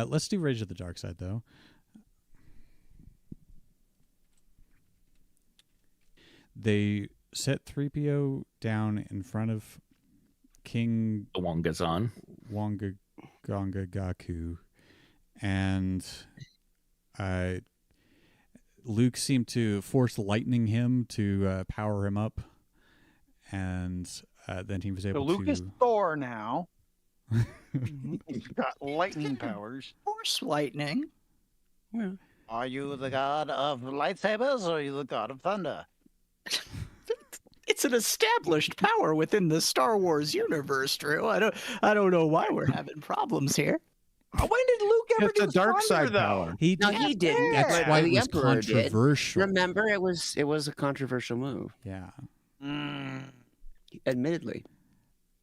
Let's do Rage of the Dark Side, though. They set 3PO down in front of King Wongazan. Wangagaku, and Luke seemed to force lightning him to power him up, and then he was able to... So Luke is Thor now. He's got lightning powers. Force lightning. Yeah. Are you the god of lightsabers, or are you the god of thunder? It's an established power within the Star Wars universe, Drew. I don't know why we're having problems here. When did Luke ever It's do a dark thunder, side though? power. He didn't. That's why it the was Emperor did. controversial. Remember, it was a controversial move. Yeah. Admittedly.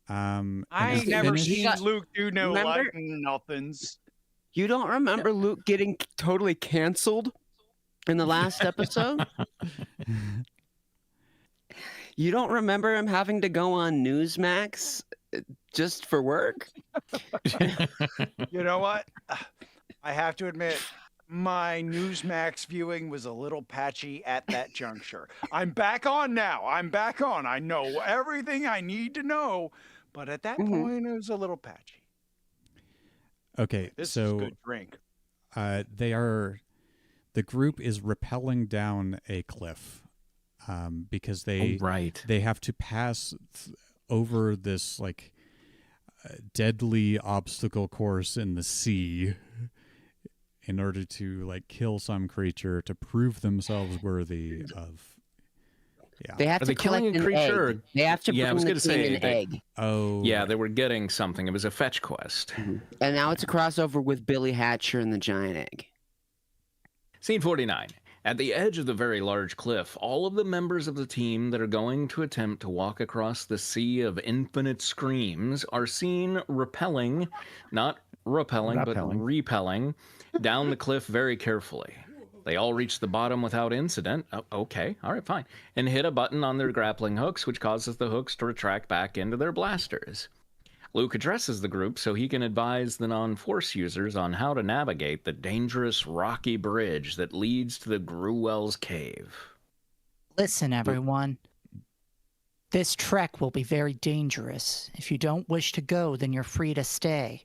I ain't never seen Luke do no lightning nothings. You don't remember Luke getting totally canceled in the last episode? You don't remember him having to go on Newsmax just for work? You know what? I have to admit, my Newsmax viewing was a little patchy at that juncture. I'm back on now. I know everything I need to know, but at that point, it was a little patchy. Okay, This so is a good drink. the group is rappelling down a cliff because they have to pass over this like deadly obstacle course in the sea in order to like kill some creature to prove themselves worthy of. Yeah. They have to killing a creature. Egg. They have to bring I was the gonna say an egg. Oh, yeah, they were getting something. It was a fetch quest. And now it's a crossover with Billy Hatcher and the giant egg. Scene 49. At the edge of the very large cliff, all of the members of the team that are going to attempt to walk across the sea of infinite screams are seen rappelling, not repelling, but repelling down the cliff very carefully. They all reach the bottom without incident. Oh, okay, all right, fine. And hit a button on their grappling hooks, which causes the hooks to retract back into their blasters. Luke addresses the group so he can advise the non-Force users on how to navigate the dangerous rocky bridge that leads to the Gruwells cave. Listen, everyone. This trek will be very dangerous. If you don't wish to go, then you're free to stay.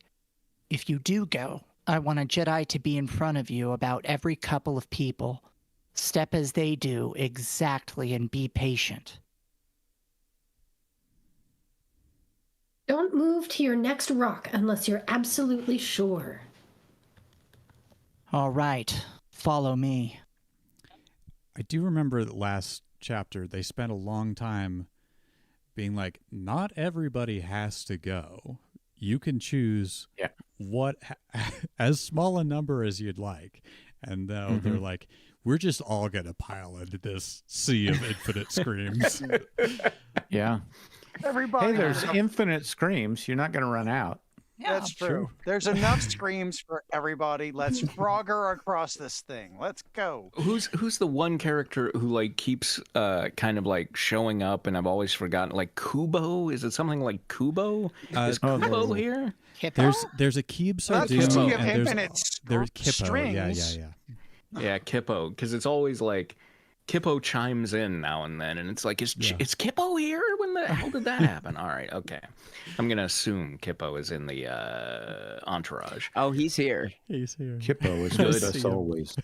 If you do go, I want a Jedi to be in front of you about every couple of people. Step as they do exactly and be patient. Don't move to your next rock unless you're absolutely sure. All right, follow me. I do remember the last chapter, they spent a long time being like, not everybody has to go. You can choose what as small a number as you'd like. And now they're like, we're just all going to pile into this sea of infinite screams. Yeah. Everybody. Hey, there's infinite screams. You're not going to run out. Yeah, that's true. There's enough screams for everybody. Let's frogger across this thing. Let's go. Who's the one character who like keeps kind of like showing up, and I've always forgotten, like Kubo? Is it something like Kubo? Is Kubo here? There's a Keeb Sardine and there's Kippo. Strings. Yeah, Kippo, because it's always like Kippo chimes in now and then, and it's like, is Kippo here? When the hell did that happen? All right, okay. I'm going to assume Kippo is in the entourage. Oh, he's here. He's here. Kippo is with us always.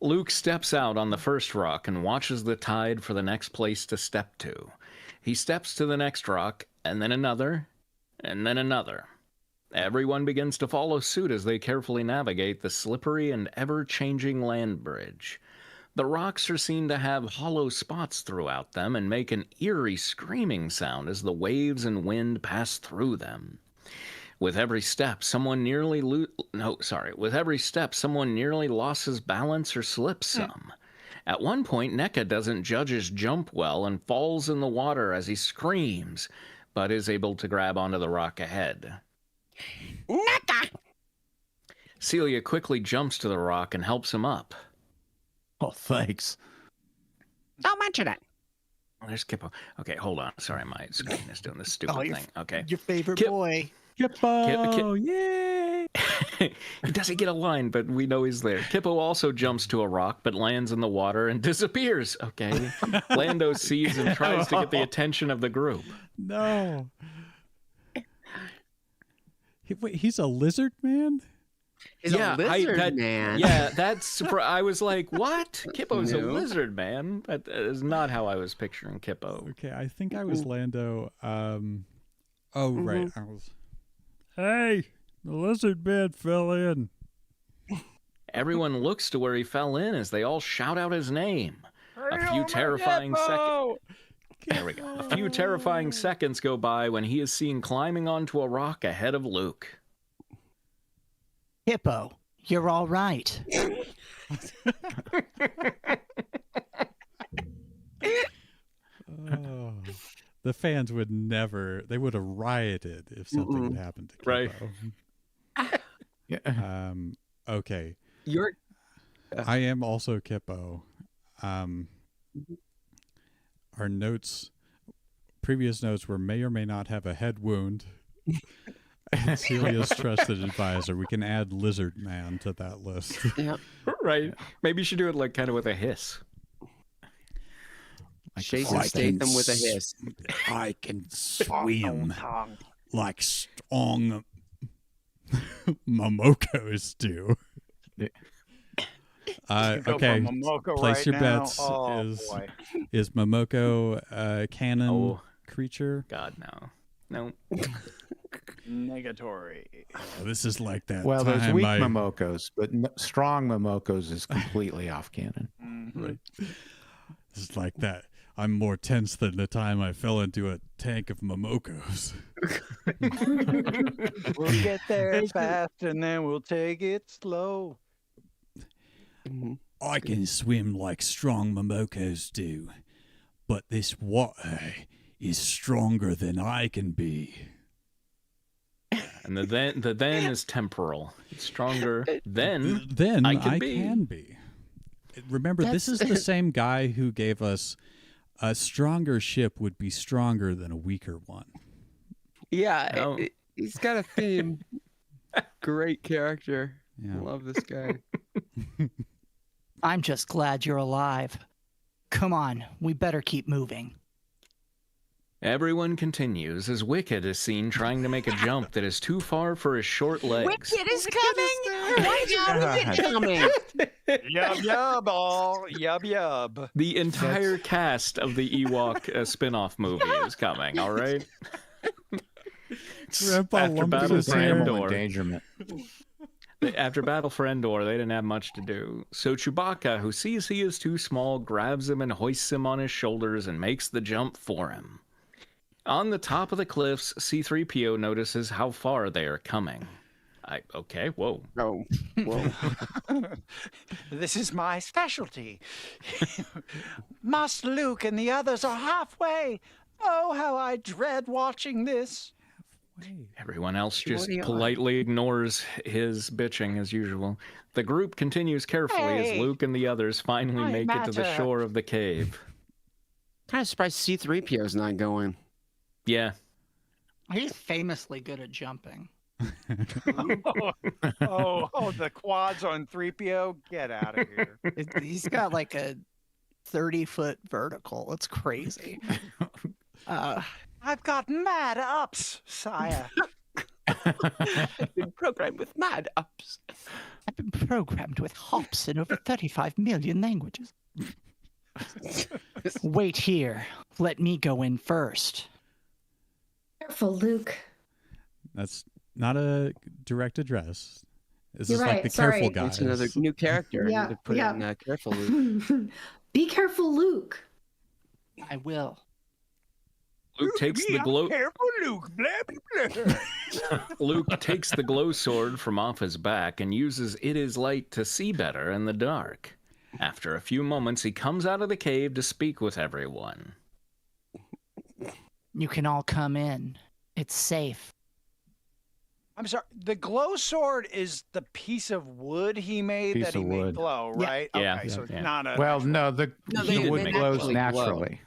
Luke steps out on the first rock and watches the tide for the next place to step to. He steps to the next rock, and then another, and then another. Everyone begins to follow suit as they carefully navigate the slippery and ever-changing land bridge. The rocks are seen to have hollow spots throughout them and make an eerie screaming sound as the waves and wind pass through them. With every step, someone nearly loses balance or slips some. At one point, NECA doesn't judge his jump well and falls in the water as he screams, but is able to grab onto the rock ahead. NECA! Celia quickly jumps to the rock and helps him up. Oh, thanks. Don't mention it. Oh, there's Kippo. Okay, hold on. Sorry, my screen is doing this stupid thing. Okay. Your favorite boy. Kippo! Yay! He doesn't get a line, but we know he's there. Kippo also jumps to a rock, but lands in the water and disappears. Okay. Lando sees and tries to get the attention of the group. No. He's a lizard man? He's a lizard man. Yeah, that's. I was like, what? Kippo's a lizard man? That is not how I was picturing Kippo. Okay, I think I was Lando. Right. I was. Hey, the lizard man fell in. Everyone looks to where he fell in as they all shout out his name. A few terrifying seconds. There we go. A few terrifying seconds go by when he is seen climbing onto a rock ahead of Luke. Hippo, you're all right. Oh, the fans would never. They would have rioted if something had happened to Kippo. Right. Yeah. Okay. You're. I am also Kippo. Our notes, previous notes were may or may not have a head wound. And Celia's trusted advisor. We can add lizard man to that list. Yeah. Right. Maybe you should do it like kind of with a hiss. Jason Statham with a hiss. I can swim like strong Momokos do. Okay, place your bets. Is Momoko canon creature? God, no. Negatory. Oh, this is like that. Well, there's time weak Momokos, but strong Momokos is completely off canon. Right. This is like that. I'm more tense than the time I fell into a tank of Momokos. We'll get there fast and then we'll take it slow. I can swim like strong Momokos do, but this water is stronger than I can be. And the then is temporal. It's stronger than I can be. Remember, this is the same guy who gave us a stronger ship would be stronger than a weaker one. Yeah, he's got a theme. Great character. Yeah. Love this guy. I'm just glad you're alive. Come on, we better keep moving. Everyone continues as Wicked is seen trying to make a jump that is too far for his short legs. Wicked is coming! Why is Wicked coming? Yub, all. Yub. The entire cast of the Ewok spin-off movie is coming, all right? After Battle for Endor. After Battle for Endor, they didn't have much to do. So Chewbacca, who sees he is too small, grabs him and hoists him on his shoulders and makes the jump for him. On the top of the cliffs, C-3PO notices how far they are coming. Okay, whoa. Oh, whoa. This is my specialty. Master Luke and the others are halfway. Oh, how I dread watching this. Everyone else just politely ignores his bitching as usual. The group continues carefully as Luke and the others finally make it to the shore of the cave. Kind of surprised C-3PO's not going. Yeah. He's famously good at jumping. Oh, the quads on 3PO? Get out of here. He's got like a 30-foot vertical. It's crazy. I've got mad ups, sire. I've been programmed with mad ups. I've been programmed with hops in over 35 million languages. Wait here. Let me go in first. Careful, Luke. That's not a direct address. This You're is right, like the sorry. careful guys. It's another new character. Yeah, I need to put in careful, Luke. Be careful, Luke. I will. Luke takes the glow. Careful, Luke. Blah, blah, blah. Luke takes the glow sword from off his back and uses it is light to see better in the dark. After a few moments, he comes out of the cave to speak with everyone. You can all come in. It's safe. I'm sorry. The glow sword is the piece of wood he made Piece that he of made wood. glow, Yeah. right? Yeah. Okay, so it's Yeah. not a. Well, no, No, they the wood naturally glows glow. naturally.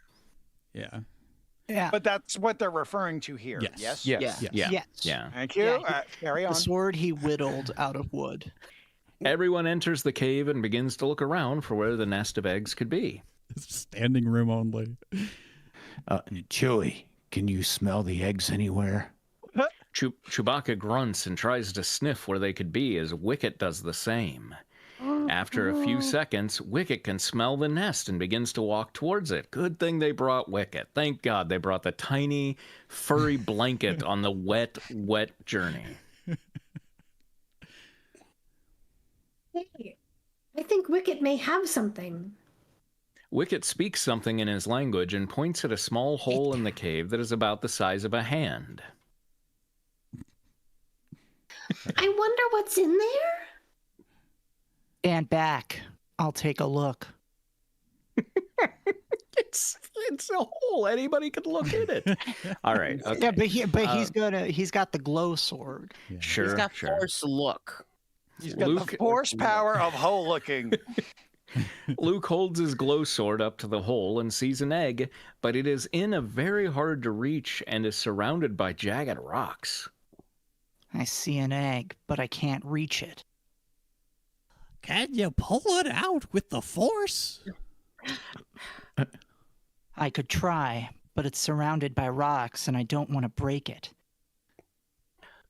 Yeah. Yeah. But that's what they're referring to here. Yes. Yes. Yeah. Thank you. Yeah, Carry on. The sword he whittled out of wood. Everyone enters the cave and begins to look around for where the nest of eggs could be. Standing room only. Chewie, can you smell the eggs anywhere? Chewbacca grunts and tries to sniff where they could be as Wicket does the same. After a few seconds, Wicket can smell the nest and begins to walk towards it. Good thing they brought Wicket. Thank God they brought the tiny, furry blanket on the wet, wet journey. Hey, I think Wicket may have something. Wicket speaks something in his language and points at a small hole in the cave that is about the size of a hand. I wonder what's in there? Stand back. I'll take a look. It's a hole. Anybody could look in it. All right. Okay. Yeah, he's got the glow sword. Yeah. Sure. He's got sure. force look. He's got the force power of hole looking. Luke holds his glow sword up to the hole and sees an egg, but it is in a very hard to reach and is surrounded by jagged rocks. I see an egg, but I can't reach it. Can you pull it out with the force? I could try, but it's surrounded by rocks and I don't want to break it.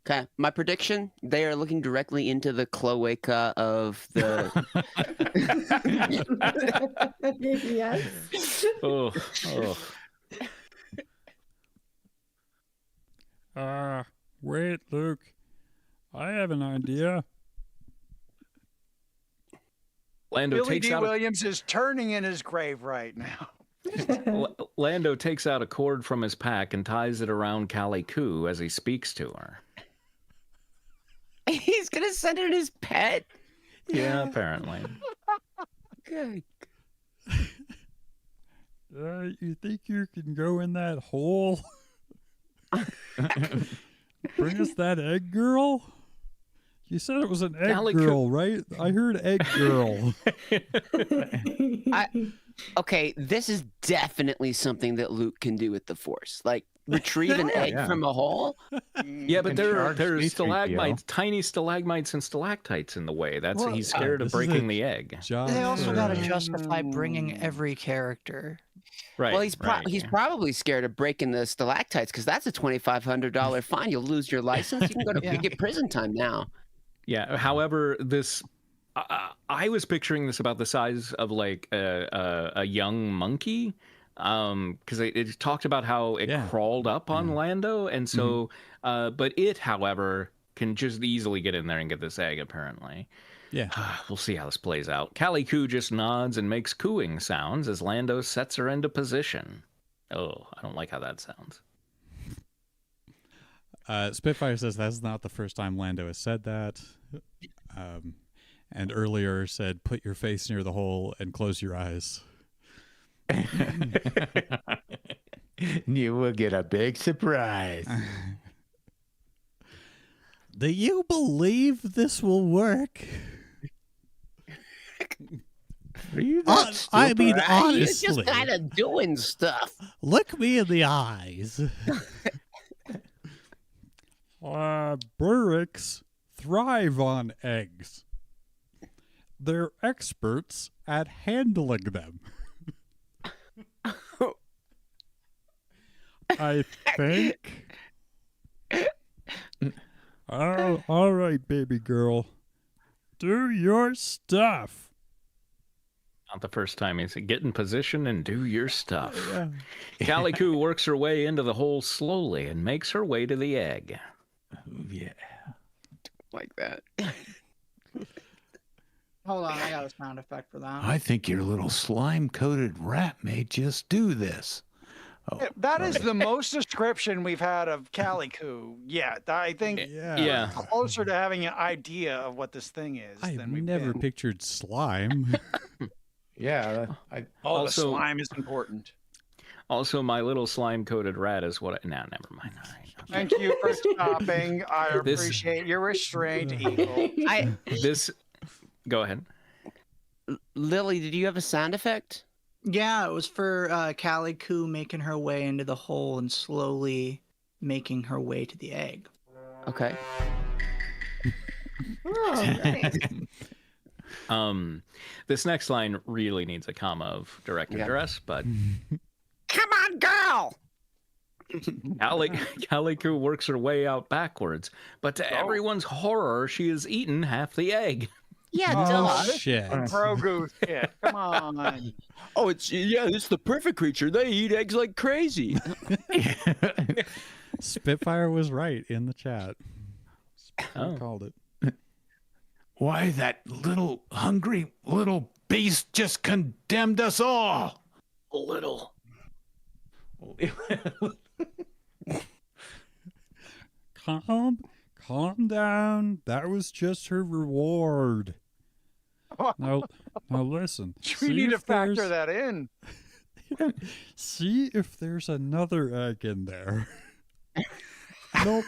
Okay, my prediction, they are looking directly into the cloaca of the... Yes. Oh. Wait, Luke. I have an idea. Lando Billy takes D. out Williams is turning in his grave right now. Lando takes out a cord from his pack and ties it around Callie Koo as he speaks to her. He's gonna send it his pet? Yeah, apparently. Okay. You think you can go in that hole? Bring us that egg girl? You said it was an egg girl, right? I heard egg girl. Okay, this is definitely something that Luke can do with the Force. Like, retrieve an egg from a hole? Yeah, but there's stalagmites, tiny stalagmites and stalactites in the way. He's scared of breaking the egg. They also got to justify bringing every character. Right. Well, he's probably scared of breaking the stalactites because that's a $2,500 fine. You'll lose your license. You can go to get prison time now. Yeah. However, I was picturing this about the size of like a young monkey, because it talked about how it crawled up on Lando, and so, but it, however, can just easily get in there and get this egg. Apparently, yeah. We'll see how this plays out. Callie Koo just nods and makes cooing sounds as Lando sets her into position. Oh, I don't like how that sounds. Spitfire says that's not the first time Lando has said that. And earlier said, put your face near the hole and close your eyes. You will get a big surprise. Do you believe this will work? Are you that I mean, honestly. He's just kind of doing stuff. Look me in the eyes. Burricks thrive on eggs. They're experts at handling them. I think. Oh, all right, baby girl. Do your stuff. Not the first time. He said, get in position and do your stuff. Callie Koo works her way into the hole slowly and makes her way to the egg. Yeah. Like that. Hold on, I got a sound effect for that. I think your little slime-coated rat may just do this. Oh, that is the most description we've had of Callie Koo yet. I think closer to having an idea of what this thing is. I've never pictured slime. Yeah. The slime is important. Also, my little slime-coated rat is what never mind. All right. Okay. Thank you for stopping. I appreciate your restraint, Eagle. Go ahead. Lily, did you have a sound effect? Yeah, it was for Calico making her way into the hole and slowly making her way to the egg. Okay. Oh, nice. This next line really needs a comma of direct address, but Come on, girl! Calico works her way out backwards, but to everyone's horror, she has eaten half the egg. Yeah, Oh, duh. Shit. Grogu shit. Come on. Oh, it's the perfect creature. They eat eggs like crazy. Spitfire was right in the chat. Spitfire Oh. called it. Why, that little hungry little beast just condemned us all. A little. Calm down. That was just her reward. Now listen. We see need to if factor there's- that in. See if there's another egg in there. Nope.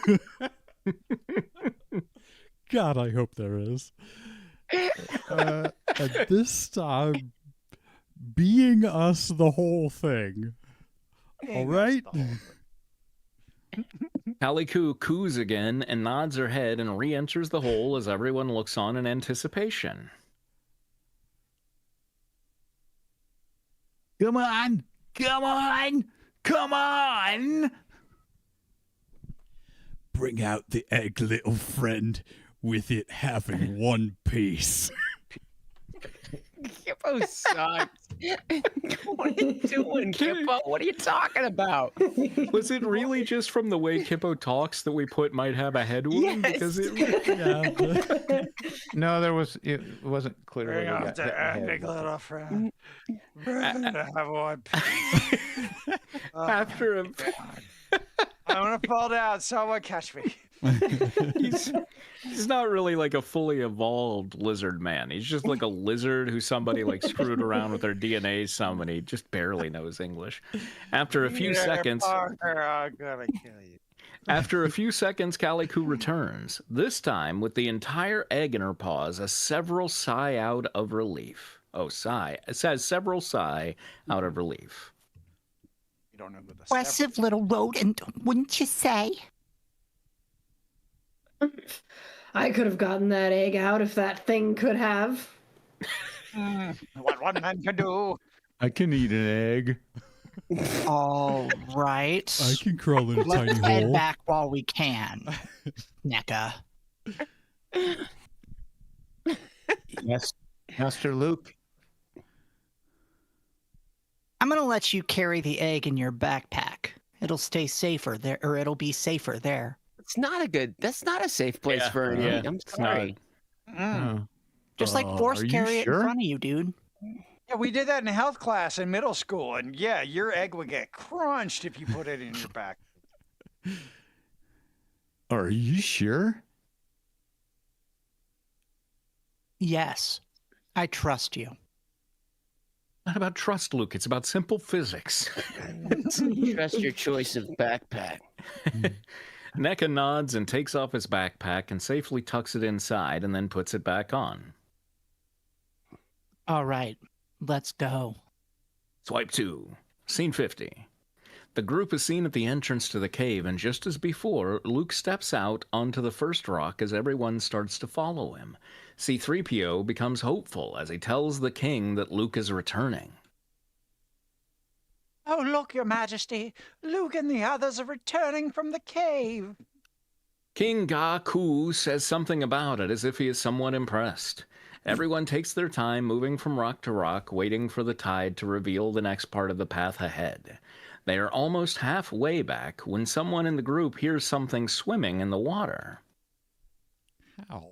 God, I hope there is. And this time, being us the whole thing. All right? Calico coos again and nods her head and re-enters the hole as everyone looks on in anticipation. Come on. Come on. Come on. Bring out the egg, little friend, with it having one piece. Kippo sucks. What are you doing, Kippo? What are you talking about? Was it really just from the way Kippo talks that we put might have a head wound? Yes. Because it, No, it wasn't clear. Bring where you out got the that egg, head. little friend. Bring it, have one. Oh, after a, I'm gonna fall down. Someone catch me. he's not really like a fully evolved lizard man. He's just like a lizard who somebody like screwed around with their DNA some, and he just barely knows English. After a few Peter seconds, Parker, I'm gonna kill you. After a few seconds, Calico returns, this time with the entire egg in her paws, a several sigh out of relief. Oh, sigh. It says several sigh out of relief. You don't know who the Impressive little rodent, wouldn't you say? I could have gotten that egg out if that thing could have. what one man can do. I can eat an egg. All right. I can crawl in a tiny Let's head hole. back while we can. NECA. Yes, Master Luke. I'm going to let you carry the egg in your backpack. It'll stay safer there, or it'll be safer there. It's not a good. That's not a safe place Yeah, for an yeah, egg. I'm it's sorry. Oh. Just like force are you carry it in sure? front of you, dude. Yeah, we did that in health class in middle school, and yeah, your egg would get crunched if you put it in your back. Are you sure? Yes, I trust you. Not about trust, Luke. It's about simple physics. Trust your choice of backpack. NECA nods and takes off his backpack and safely tucks it inside and then puts it back on. All right, let's go. Swipe 2. Scene 50. The group is seen at the entrance to the cave, and just as before, Luke steps out onto the first rock as everyone starts to follow him. C-3PO becomes hopeful as he tells the king that Luke is returning. Oh, look, Your Majesty. Luke and the others are returning from the cave. King Ga-Ku says something about it as if he is somewhat impressed. Everyone takes their time moving from rock to rock, waiting for the tide to reveal the next part of the path ahead. They are almost halfway back when someone in the group hears something swimming in the water. How?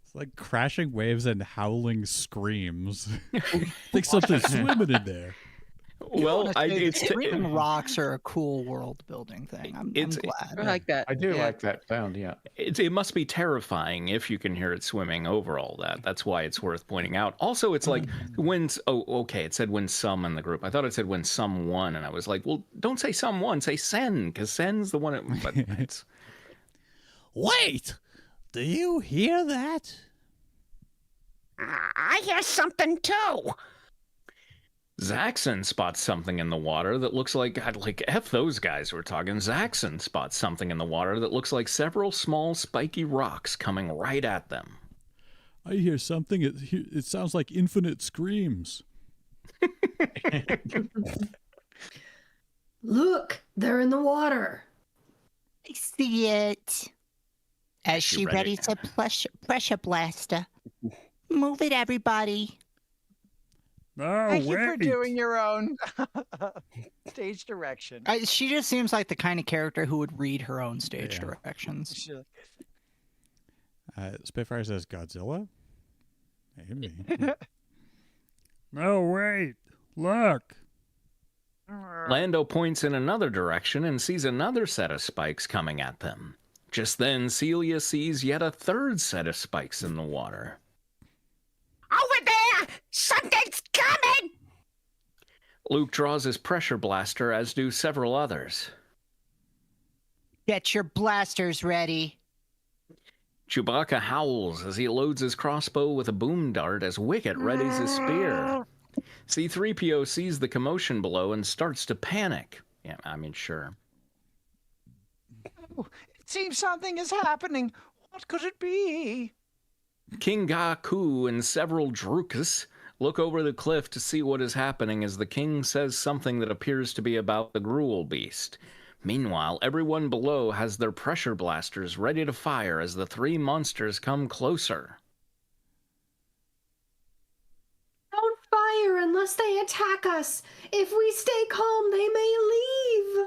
It's like crashing waves and howling screams. Like something's swimming in there. Well, Screaming rocks are a cool world building thing. I'm glad. I like that. I do Yeah. like that sound, yeah. it must be terrifying if you can hear it swimming over all that. That's why it's worth pointing out. Also, it's like when... Oh, okay, it said when some in the group. I thought it said when someone, and I was like, well, don't say someone, say Sen, because Sen's the one... But it's... Wait! Do you hear that? I hear something too. Zaxxon spots something in the water that looks like F those guys we're talking. Zaxxon spots something in the water that looks like several small spiky rocks coming right at them. I hear something. It sounds like infinite screams. Look, they're in the water. I see it. As she ready? readies a pressure blaster. Move it, everybody. Oh, Thank you for doing your own stage direction. She just seems like the kind of character who would read her own stage directions. Spitfire says Godzilla? Maybe. No, wait. Look. Lando points in another direction and sees another set of spikes coming at them. Just then, Celia sees yet a third set of spikes in the water. Over there! Something's coming! Luke draws his pressure blaster, as do several others. Get your blasters ready. Chewbacca howls as he loads his crossbow with a boom dart as Wicket readies his spear. C-3PO sees the commotion below and starts to panic. Yeah, I mean, sure. It seems something is happening. What could it be? King Gaku and several Drukas look over the cliff to see what is happening as the king says something that appears to be about the Gruwell beast. Meanwhile, everyone below has their pressure blasters ready to fire as the three monsters come closer. Don't fire unless they attack us. If we stay calm, they may leave.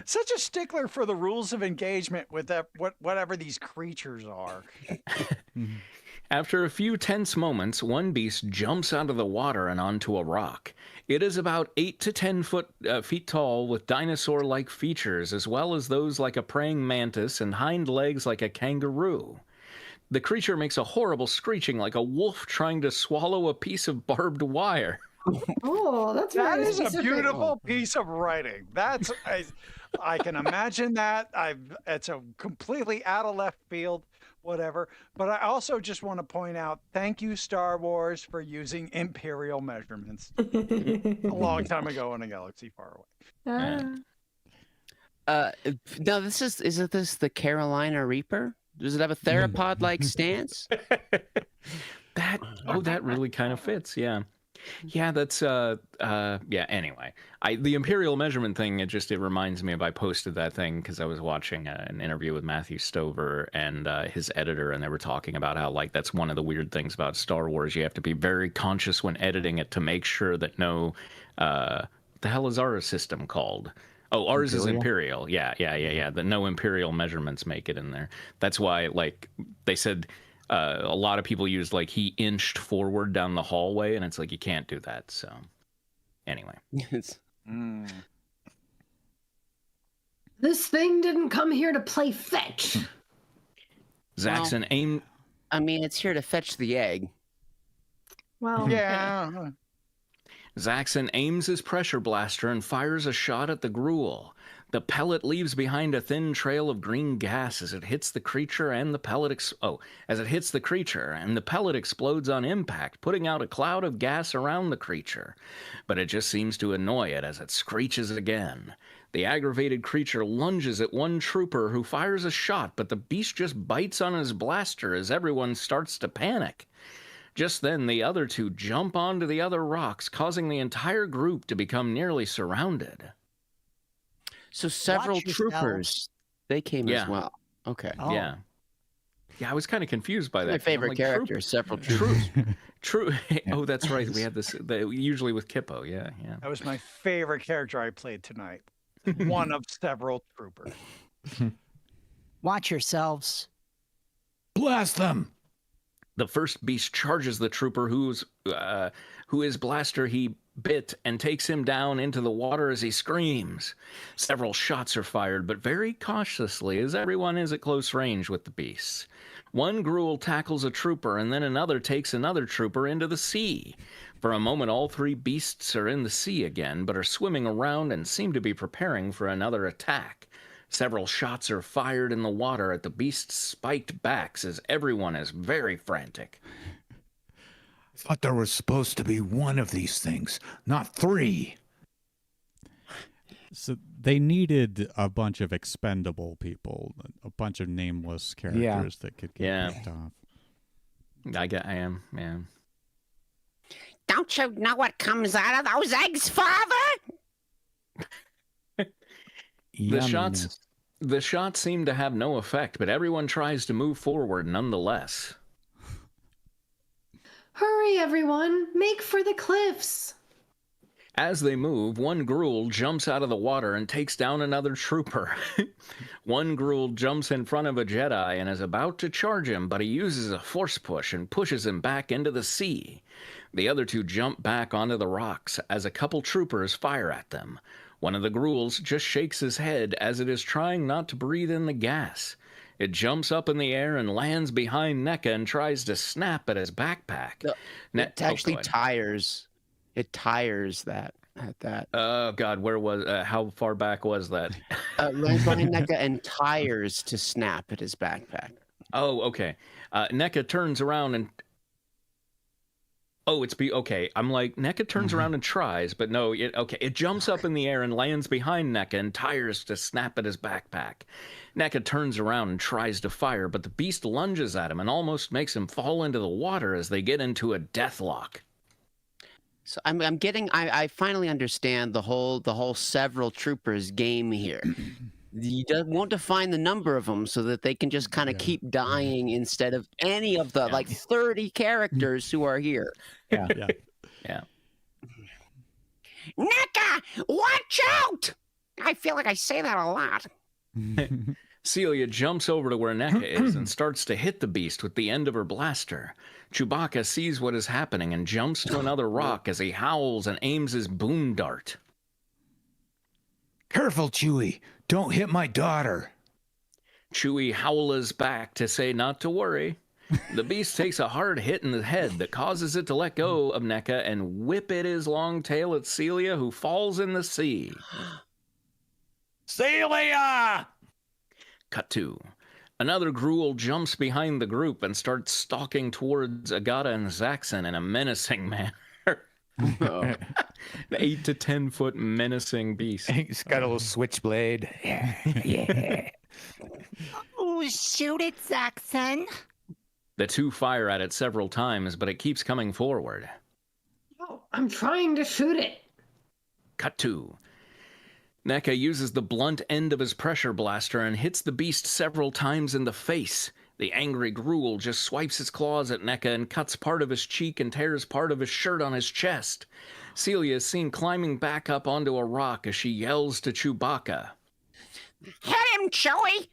Such a stickler for the rules of engagement with whatever these creatures are. After a few tense moments, one beast jumps out of the water and onto a rock. It is about 8 to 10 feet tall with dinosaur-like features, as well as those like a praying mantis and hind legs like a kangaroo. The creature makes a horrible screeching like a wolf trying to swallow a piece of barbed wire. Oh, that is a beautiful piece of writing. I can imagine that. It's a completely out of left field, whatever. But I also just want to point out, thank you, Star Wars, for using imperial measurements a long time ago in a galaxy far away. No, isn't this the Carolina Reaper? Does it have a theropod-like stance? That really kind of fits, yeah. Yeah, that's anyway. The imperial measurement thing, it reminds me of, I posted that thing because I was watching an interview with Matthew Stover and his editor, and they were talking about how, like, that's one of the weird things about Star Wars. You have to be very conscious when editing it to make sure that the hell is our system called? Oh, ours is Imperial. Yeah. That no Imperial measurements make it in there. That's why, like, they said a lot of people used, like, he inched forward down the hallway, and it's like, you can't do that. So, anyway. This thing didn't come here to play fetch. Zaxxon aim. I mean, it's here to fetch the egg. Well, yeah. Zaxxon aims his pressure blaster and fires a shot at the Gruwell. The pellet leaves behind a thin trail of green gas as it hits the creature, and the pellet explodes on impact, putting out a cloud of gas around the creature. But it just seems to annoy it as it screeches again. The aggravated creature lunges at one trooper who fires a shot, but the beast just bites on his blaster as everyone starts to panic. Just then, the other two jump onto the other rocks, causing the entire group to become nearly surrounded. So several troopers, they came as well. Okay. Oh. Yeah. Yeah, I was kind of confused by that. My favorite character, several troopers. Oh, that's right. We had this usually with Kippo. Yeah. That was my favorite character I played tonight. One of several troopers. Watch yourselves. Blast them! The first beast charges the trooper whose blaster he bit and takes him down into the water as he screams. Several shots are fired, but very cautiously, as everyone is at close range with the beasts. One Gruwell tackles a trooper, and then another takes another trooper into the sea. For a moment, all three beasts are in the sea again, but are swimming around and seem to be preparing for another attack. Several shots are fired in the water at the beast's spiked backs as everyone is very frantic. I thought there was supposed to be one of these things, not 3. So they needed a bunch of expendable people, a bunch of nameless characters that could get picked off. I am. Don't you know what comes out of those eggs, Father? The shots seem to have no effect, but everyone tries to move forward nonetheless. Hurry, everyone! Make for the cliffs! As they move, one Gruwell jumps out of the water and takes down another trooper. One Gruwell jumps in front of a Jedi and is about to charge him, but he uses a force push and pushes him back into the sea. The other 2 jump back onto the rocks as a couple troopers fire at them. One of the Gruwells just shakes his head as it is trying not to breathe in the gas. It jumps up in the air and lands behind NECA and tries to snap at his backpack. It actually tires. It tires that at that. Oh God, where was? How far back was that? Lands behind NECA and tires to snap at his backpack. Oh, okay. NECA turns around and. Oh, okay. I'm like, NECA turns around and tries, but no, it jumps up in the air and lands behind NECA and tires to snap at his backpack. NECA turns around and tries to fire, but the beast lunges at him and almost makes him fall into the water as they get into a deathlock. So I finally understand the whole several troopers game here. You won't define the number of them so that they can just kind of keep dying instead of any of the like 30 characters who are here. Yeah. NECA, watch out! I feel like I say that a lot. Celia jumps over to where NECA is and starts to hit the beast with the end of her blaster. Chewbacca sees what is happening and jumps to another rock as he howls and aims his boom dart. Careful, Chewie. Don't hit my daughter. Chewie howls back to say not to worry. The beast takes a hard hit in the head that causes it to let go of NECA and whip it his long tail at Celia, who falls in the sea. Celia! Cut 2. Another Gruwell jumps behind the group and starts stalking towards Agata and Zaxxon in a menacing manner. An 8 to 10 foot menacing beast. He's got a little switchblade. Yeah. Oh, shoot it, Zaxxon. The 2 fire at it several times, but it keeps coming forward. Oh, I'm trying to shoot it. Cut 2. NECA uses the blunt end of his pressure blaster and hits the beast several times in the face. The angry Gruwell just swipes his claws at NECA and cuts part of his cheek and tears part of his shirt on his chest. Celia is seen climbing back up onto a rock as she yells to Chewbacca. Hit him, Chewie!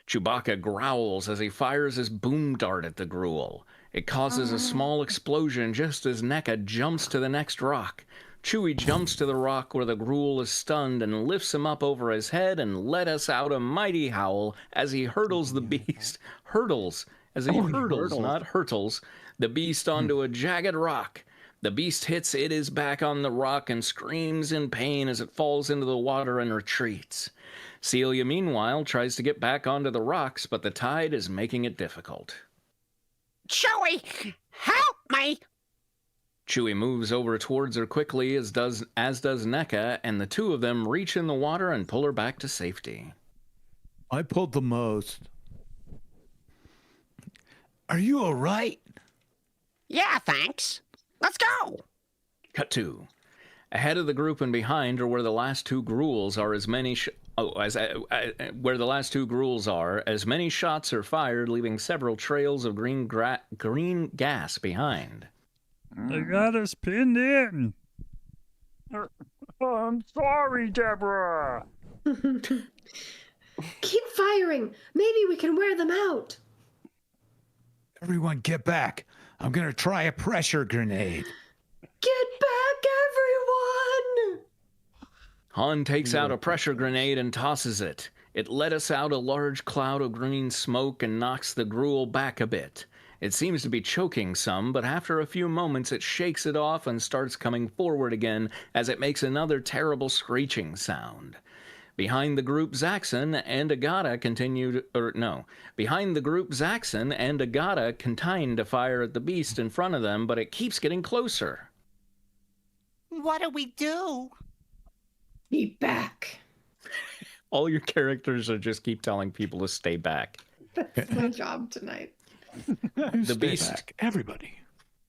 Chewbacca growls as he fires his boom dart at the Gruwell. It causes a small explosion just as NECA jumps to the next rock. Chewie jumps to the rock where the Gruwell is stunned and lifts him up over his head and let us out a mighty howl as he hurtles the beast. Hurdles. As he hurdles, not hurtles, the beast onto a jagged rock. The beast hits it is back on the rock and screams in pain as it falls into the water and retreats. Celia, meanwhile, tries to get back onto the rocks, but the tide is making it difficult. Chewie, help me! Chewie moves over towards her quickly, as does NECA, and the 2 of them reach in the water and pull her back to safety. I pulled the most. Are you all right? Yeah, thanks. Let's go. Cut 2. Ahead of the group and behind are where the last 2 Gruwells are as many where the last 2 Gruwells are, as many shots are fired, leaving several trails of green gas behind. They got us pinned in. I'm sorry, Deborah. Keep firing. Maybe we can wear them out. Everyone get back. I'm going to try a pressure grenade. Get back, everyone! Han takes out a pressure grenade and tosses it. It let us out a large cloud of green smoke and knocks the Gruwell back a bit. It seems to be choking some, but after a few moments it shakes it off and starts coming forward again as it makes another terrible screeching sound. Behind the group, Zaxxon and Agata continue to fire at the beast in front of them, but it keeps getting closer. What do we do? Keep back. All your characters are just keep telling people to stay back. That's my job tonight. The beast, back, everybody.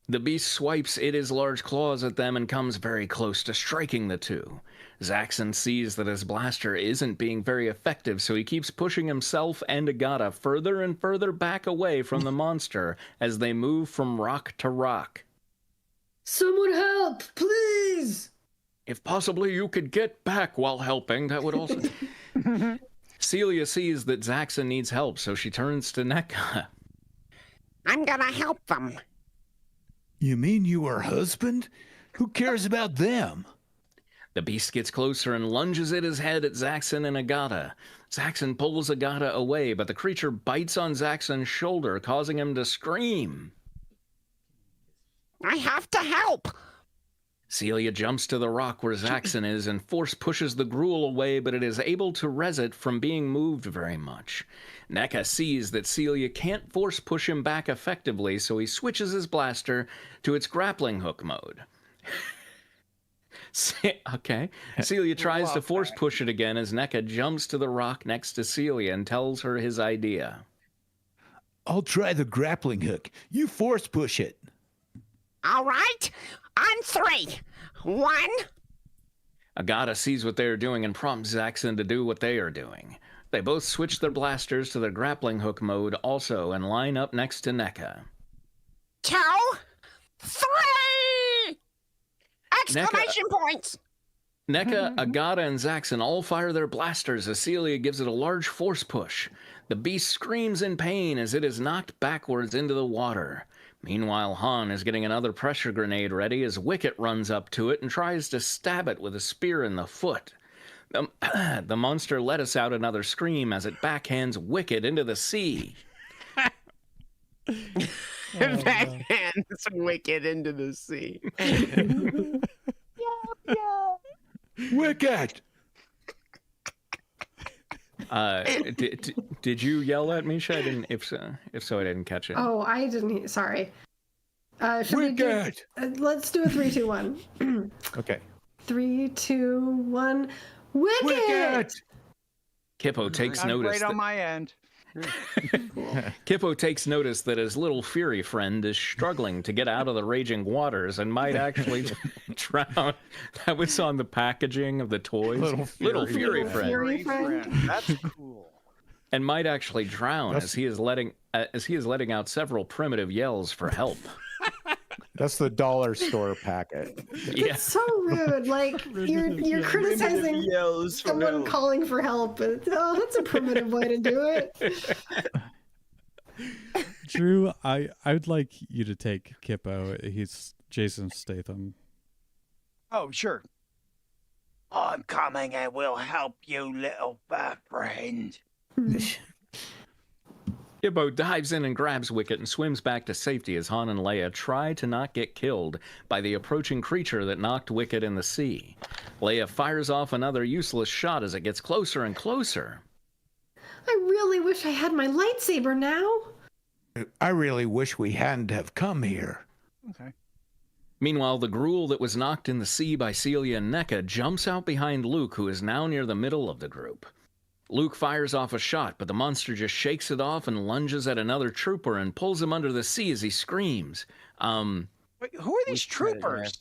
The beast swipes its large claws at them and comes very close to striking the two. Zaxxon sees that his blaster isn't being very effective, so he keeps pushing himself and Agata further and further back away from the monster as they move from rock to rock. Someone help, please! If possibly you could get back while helping, that would also... Celia sees that Zaxxon needs help, so she turns to NECA. I'm gonna help them. You mean you are husband? Who cares about them? The beast gets closer and lunges at his head at Zaxxon and Agata. Zaxxon pulls Agata away, but the creature bites on Zaxxon's shoulder, causing him to scream. I have to help. Celia jumps to the rock where Zaxxon is and force pushes the Gruwell away, but it is able to res it from being moved very much. NECA sees that Celia can't force push him back effectively, so he switches his blaster to its grappling hook mode. Okay. Celia tries to force push it again as NECA jumps to the rock next to Celia and tells her his idea. I'll try the grappling hook. You force push it. All right. On 3. 1. Agata sees what they are doing and prompts Zaxxon to do what they are doing. They both switch their blasters to their grappling hook mode also and line up next to NECA. 2. 3! Exclamation points! NECA, Agata, and Zaxxon all fire their blasters as Celia gives it a large force push. The beast screams in pain as it is knocked backwards into the water. Meanwhile, Han is getting another pressure grenade ready as Wicket runs up to it and tries to stab it with a spear in the foot. The monster let us out another scream as it backhands Wicket into the sea. Backhands Wicket into the sea. Wicket! Did you yell at me, Shay? I didn't. If so, I didn't catch it. Oh, I didn't. Sorry. Wicket! Let's do a 3, 2, 1. Okay. 3, 2, 1. Wicket! Kippo takes notice. Right on my end. Kippo takes notice that his little fury friend is struggling to get out of the raging waters and might actually drown. That was on the packaging of the toys. Little fury friend. Fury friend. That's cool. And might actually drown as he is letting out several primitive yells for help. That's the dollar store packet. Yeah. It's so rude. Like you're criticizing someone calling for help. Oh, that's a primitive way to do it. Drew, I would like you to take Kippo. He's Jason Statham. Oh, sure. I'm coming and will help you, little friend. Kippo dives in and grabs Wicket and swims back to safety as Han and Leia try to not get killed by the approaching creature that knocked Wicket in the sea. Leia fires off another useless shot as it gets closer and closer. I really wish I had my lightsaber now. I really wish we hadn't have come here. Okay. Meanwhile, the Gruwell that was knocked in the sea by Celia and NECA jumps out behind Luke, who is now near the middle of the group. Luke fires off a shot, but the monster just shakes it off and lunges at another trooper and pulls him under the sea as he screams. Wait, who are these troopers?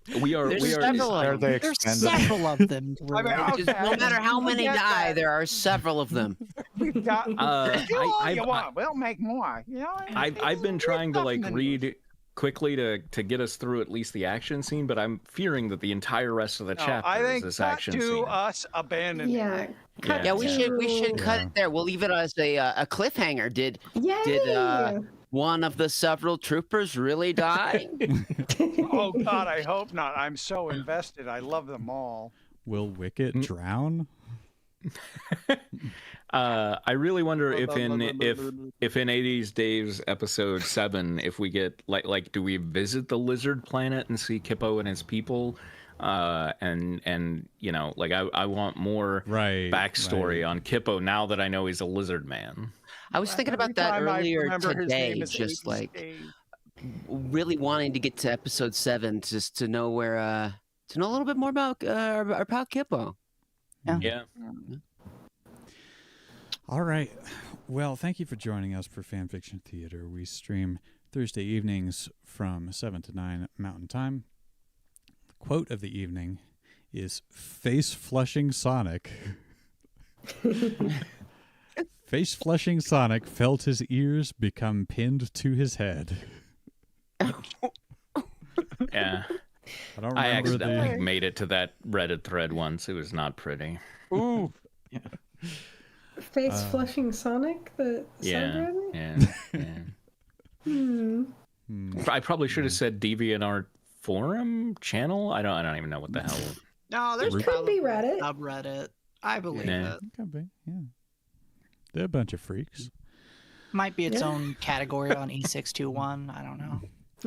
There's several of them. There's several of them. I mean, No matter how many die, there are several of them. We've got. Do all you want. We'll make more. You know. I've been trying to read quickly to get us through at least the action scene, but I'm fearing that the entire rest of the chapter I think is this action scene. us abandon. Yeah. Yeah, we should cut it there. We'll leave it as a cliffhanger. Did one of the several troopers really die? Oh God, I hope not. I'm so invested. I love them all. Will Wicket drown? I really wonder if in 80s Dave's episode 7, if we get like do we visit the lizard planet and see Kippo and his people? and you know, like I want more backstory on Kippo now that I know he's a lizard man. I was thinking about that earlier today, just like really wanting to get to episode 7, just to know where to know a little bit more about our pal Kippo. Yeah. All right. Well, thank you for joining us for Fanfiction Theater. We stream Thursday evenings from 7 to 9 Mountain Time. The quote of the evening is face-flushing Sonic. Face-flushing Sonic felt his ears become pinned to his head. Yeah. I accidentally made it to that Reddit thread once. It was not pretty. Ooh. Yeah. Face flushing Sonic? The yeah. I probably should have said DeviantArt forum channel. I don't even know what the hell. No, there's probably Reddit. Subreddit. I believe it. Could be, yeah. They're a bunch of freaks. Might be its own category on E621. I don't know.